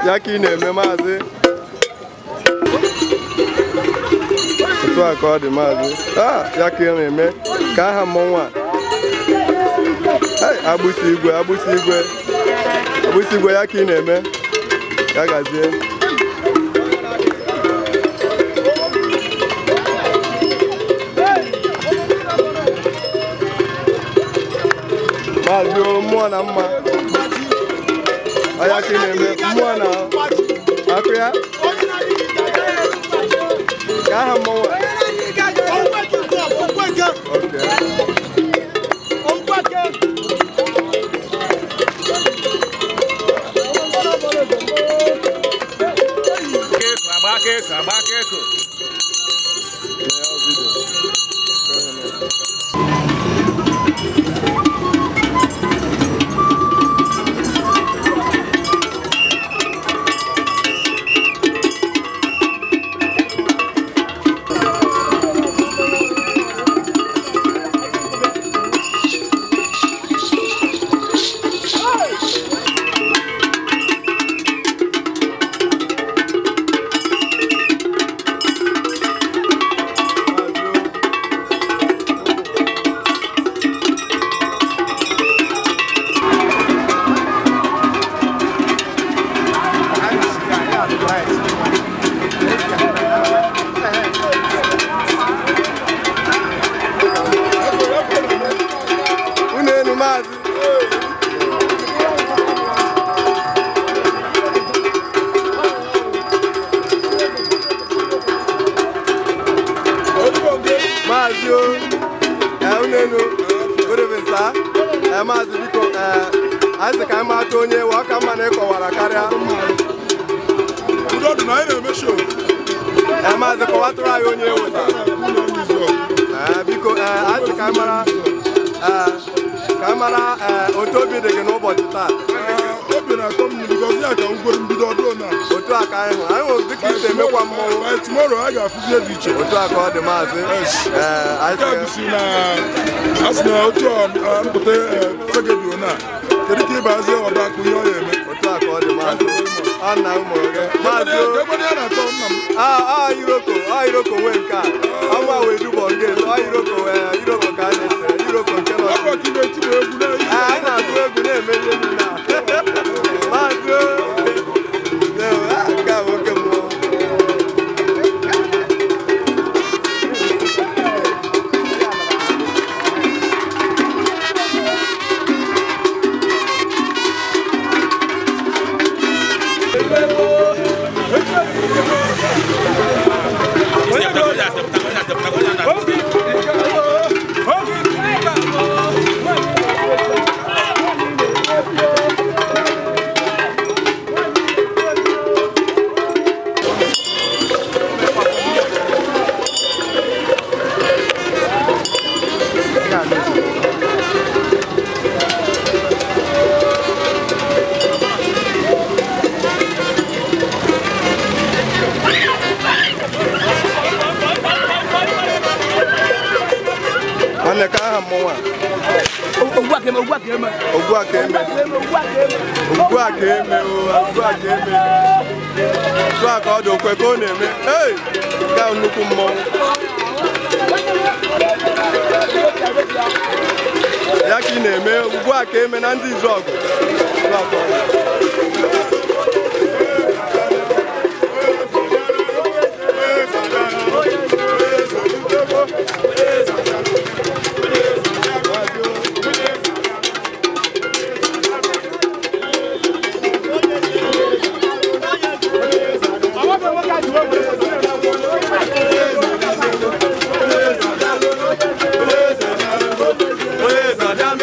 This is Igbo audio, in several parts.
Yaki na-eme maazị otu a ka ọ dị maazị yaki na-eme ka aha mmọnwụ a agbụsị igwe yaki na-eme ya gazie maazị mmụọ na mma yaki na-eme mmụọ na akụ ya ka aha mmọnwụ maazị biko anyị sị ka anyị mata onye ewe aka mma na ịkọwara karịa maazị kọwatụrụ anyị onye ewe biko anyị sị ka anyị mara otu obi dị gị n'ụbọchị taa obi na-atọ m because ya ka ngwere mbido ọdụ na otu a ka anyị hụ anyị hụrụ dịka isi emekwa mmọnwụ tomorrow a ga-afụzi dị iche otu a ka ọ dị maazị asị na otu mpụta fegedio na kedu ka ịbazi ọdụ akụ ihe ọ ya eme otu a ka ọ dị maazị ọ nna m mụrụ gị maazị iroko nwee nke a ọnwa wee dubọ nke iroko ka a na-ese iroko nke nọ anyị na-atụ egwu na-eme ihe niile maazị nke a nwoke mmụọ Yaki na-eme ugbu a ka eme na ndị Izuogu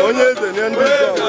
onye eze nye ndị Izuogu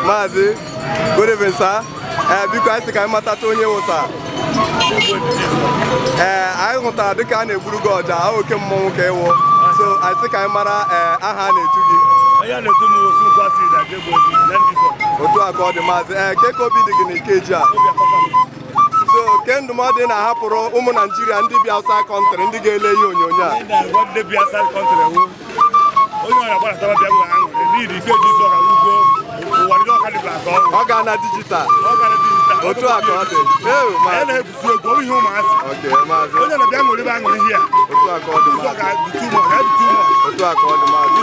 Mazi, good evening, sir. Because I can't matter to you, sir. I want to do can a good god. I will come on, okay. So I think I'm a hand to give. I am not to know so fast that they will be. What do I call the Mazi? Keko be the Ikeji. So, can the modern Haporo, Nigeria, and the outside country, and the Gale Union. What the outside country? Organa digital. Otu akọọdị. Okay, maazị. Otu akọọdị maazị. Otu akọọdị maazị.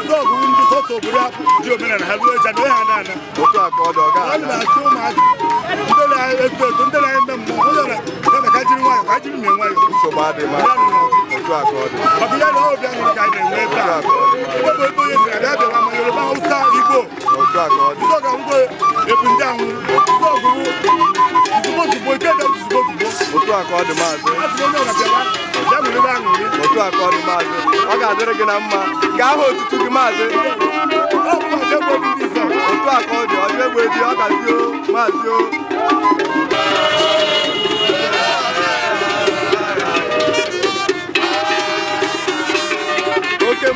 Okay,